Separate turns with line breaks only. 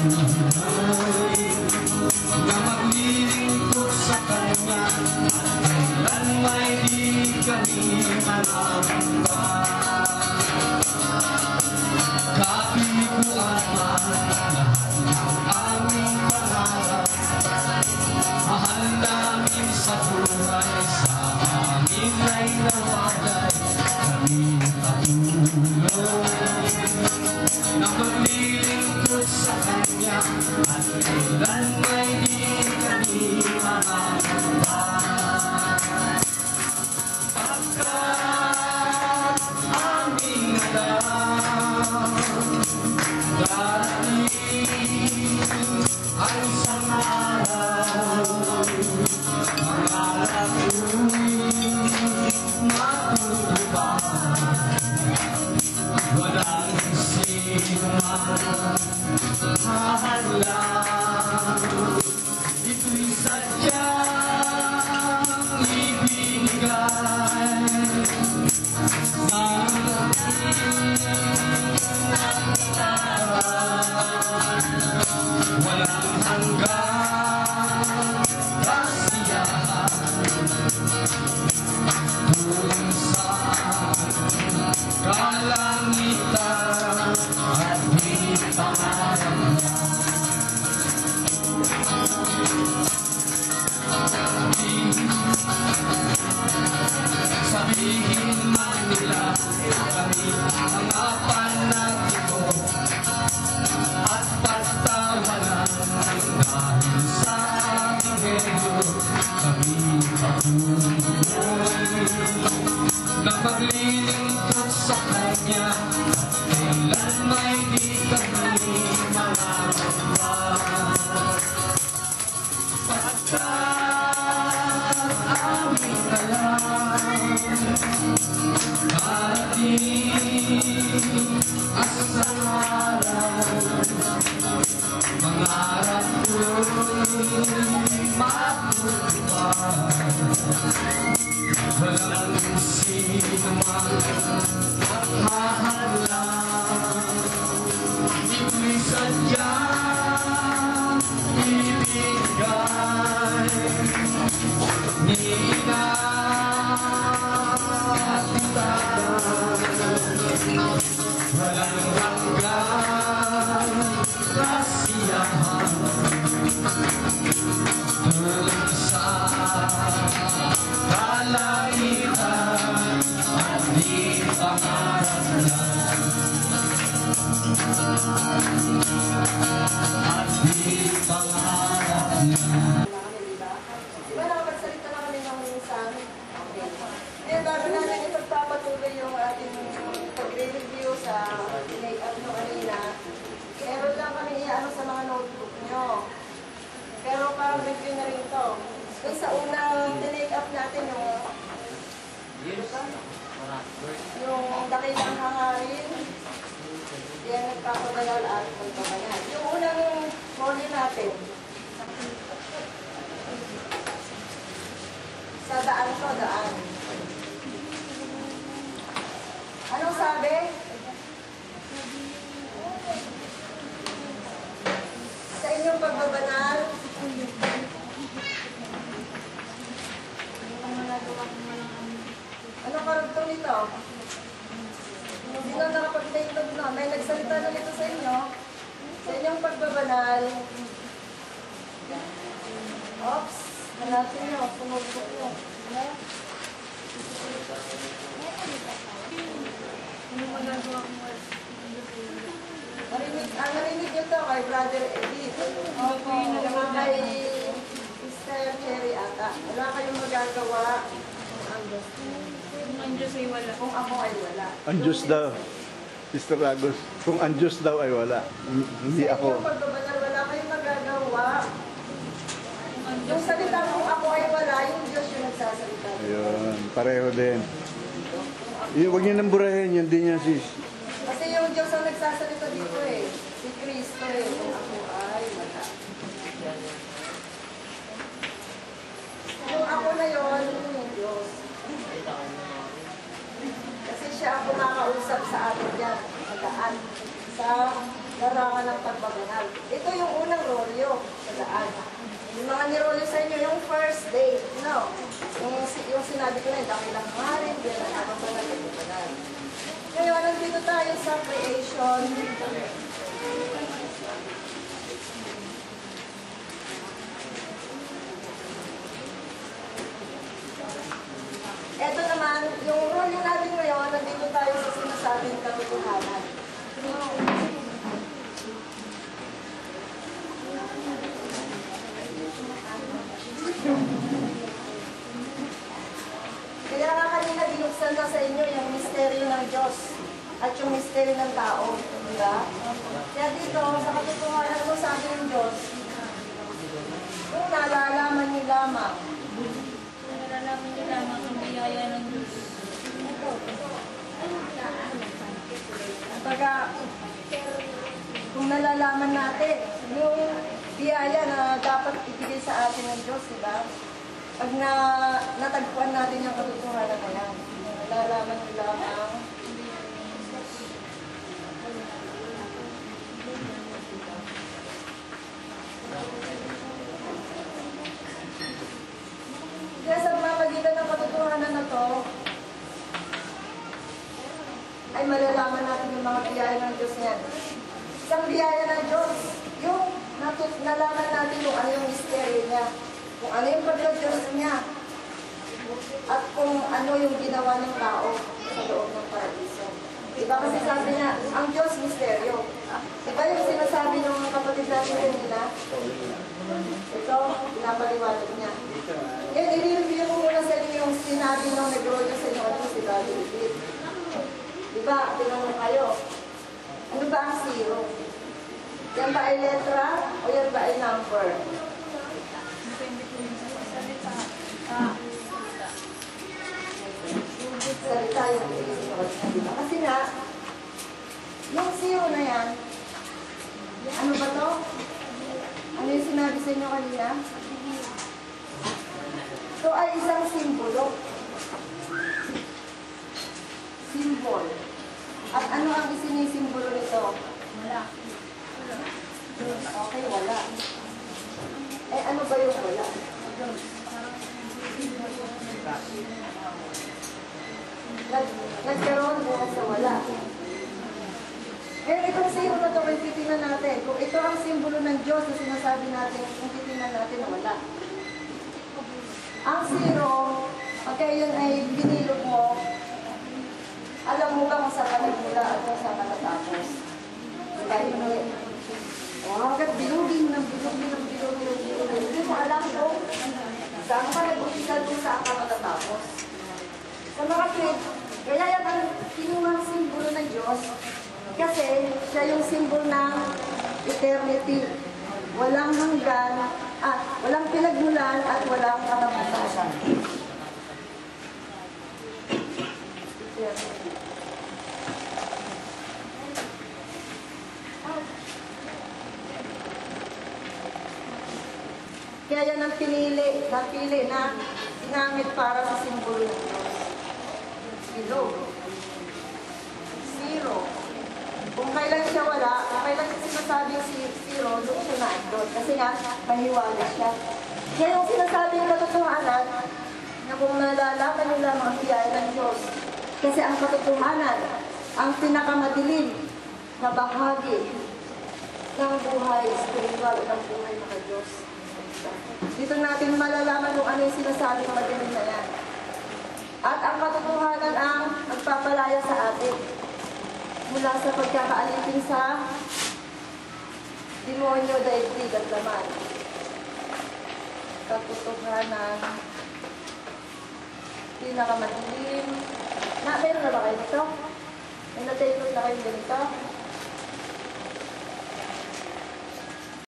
na maglilingkod sa Kanya at kailan may di kami malamba. Kapilikuan man lahat ng aming pangarap, mahal namin sa buhay, sa amin ay nawagay kami patuloy na maglilingkod sa Kanya at kailan may di kami malamba. Pagkat aming alam darating ang isang araw, pangarap ko'y matutupad. Walang sino man hahalang, ito'y sadyang ibinigay sa walang hanggang kasiyahan dun sa kalangitan at di pangarap. Sabihin man nila kami mga panatiko at pagtawanan dahil sa Ebanghelyo, kami patuloy na maglilingkod sa Kanya at kailan may di kami malamba. Pagkat aming alam darating ang isang araw, pangarap ko'y matutupad. Walang sino man hahalang, ito'y sadyang ibigay ni walang hanggang kasiyahan dun sa kalangitan at di pangarap lang, at di pangarap lang.
Diba nakapagsalita na kami ng minsan? Eh, bago natin ipagpapatuloy yung ating pag-review sa make-up nyo kanina, meron lang kami iano sa mga notebook nyo. Pero parang review na rin ito. Kung sa unang tinake-up natin yung dakilang hangarin, yan nagpapagalal at magpapagal. Yung unang model natin, sa daan ko, daan. Anong sabi? Sa inyong pagbabanal, anong karugtong nito? Sino nakapag-take note na? May nagsalita na nito sa inyo? Sa inyong pagbabanal, oops, hanapin nyo, sumulbok nyo. Narinig nyo to kay Brother Edith. Opo, kay Sister Cherry ata. Wala kayong magagawa.
Ang Diyos ay wala.
Kung ako ay wala.
Ang Diyos daw, Sister Ragos, kung ang Diyos daw ay wala, hindi
Sa
ako.
inyong pagbabanal, wala kayong magagawa. Yung salita kung ako ay wala, yung Diyos yung nagsasalita.
Ayun, pareho din. Huwag niyo nang burahin, yun din yan sis.
Kasi yung Diyos ang nagsasalita dito eh. Si Kristo eh. Kung ako ay wala. Kung ako na yun, yung Diyos. Kasi siya ang kumakausap sa atin dyan. Sa daan. Sa larangan ng pagbabanal. Ito yung unang rolyo sa daan. Yung mga nirolyo sa inyo, yung first day, no? Yung sinabi ko na, dakilang marin, bilang nakabanal at pagbabanal. Ngayon, nandito tayo sa creation. Ito naman, yung rolyo natin ngayon, nandito tayo sa sinasabing katotohanan. Kaya nga kanina binuksan na sa inyo yung misteryo ng Diyos at yung misteryo ng tao. Diba? Kaya dito, sa katotohanan mo sabi ng Diyos, kung nalalaman niyo lamang,
Nalalaman niyo lamang ang biyaya ng Diyos.
Pagka, kung nalalaman natin yung biyaya na dapat ibigay sa atin ng Diyos, diba? Pag natagpuan natin yung katotohanan na yan, nalalaman nyo lamang kaya sa mamagitan ng katotohanan na to, ay malalaman natin yung mga biyaya ng Diyos niyan. Isang biyaya ng Diyos, yung nalaman natin kung ano yung misteryo niya, kung ano yung pagka-Diyos niya, at kung ano yung ginawa ng tao sa loob ng paradiso. Diba kasi sabi niya, ang Diyos misteryo. Diba yung sinasabi ng kapatid natin kanina? Ito, pinapaliwanag niya. Ngayon, i-review ko muna sa inyo yung sinabi ng nag-rolyo sa inyo at si Daddy David. Diba, tinanong kayo, ano ba ang zero? Yan ba ay letra o yan ba ay number?
Depende po yun sa salita.
Salita yung diba? Kasi nga, yung zero na yan, ano ba to? Ano yung sinabi sa inyo kanina? Ito ay isang simbolo. Symbol. At ano ang isinisimbolo nito?
Wala.
Okay, wala. Eh, ano ba yung wala? Nagkaroon bukas sa wala. Ngayon, itong zero na ito, kung titingnan natin, kung ito ang simbolo ng Diyos na sinasabi natin, kung titingnan natin na wala. Ang zero, pagka yun ay binilog mo, alam mo ba kung saan ka nagmula at kung saan ka natapos? Kahit mo yun. Hanggat bilugin ng bilugin. Hindi mo alam kung saan ka nag-umpisa kung saan ka matatapos. Sa mga kid, kaya yan ang kinuhang simbolo ng Diyos kasi siya yung simbolo ng eternity. Walang hanggan, walang pinagmulan at walang katapusan. Kaya yan ang napili na ginamit para sa simbolo ng Diyos. Zero. Kung kailan siya wala, kung kailan siya sinasabing zero, doon siya na-andot. Kasi nga, mahiwala siya. Kaya yung sinasabing katotohanan, na kung nalalaman nyo lamang ang biyaya ng Diyos, kasi ang katotohanan, ang pinakamadilim na bahagi ng buhay spiritual ng buhay ng Diyos. Dito natin malalaman kung ano yung sinasabing madilim na yan. At ang katotohanan ang magpapalaya sa atin mula sa pagkakaalipin sa demonyo, daigdig at laman. Katotohanan, pinakamadilim. Meron na ba kayo nito? May na-take note na kayo ganito?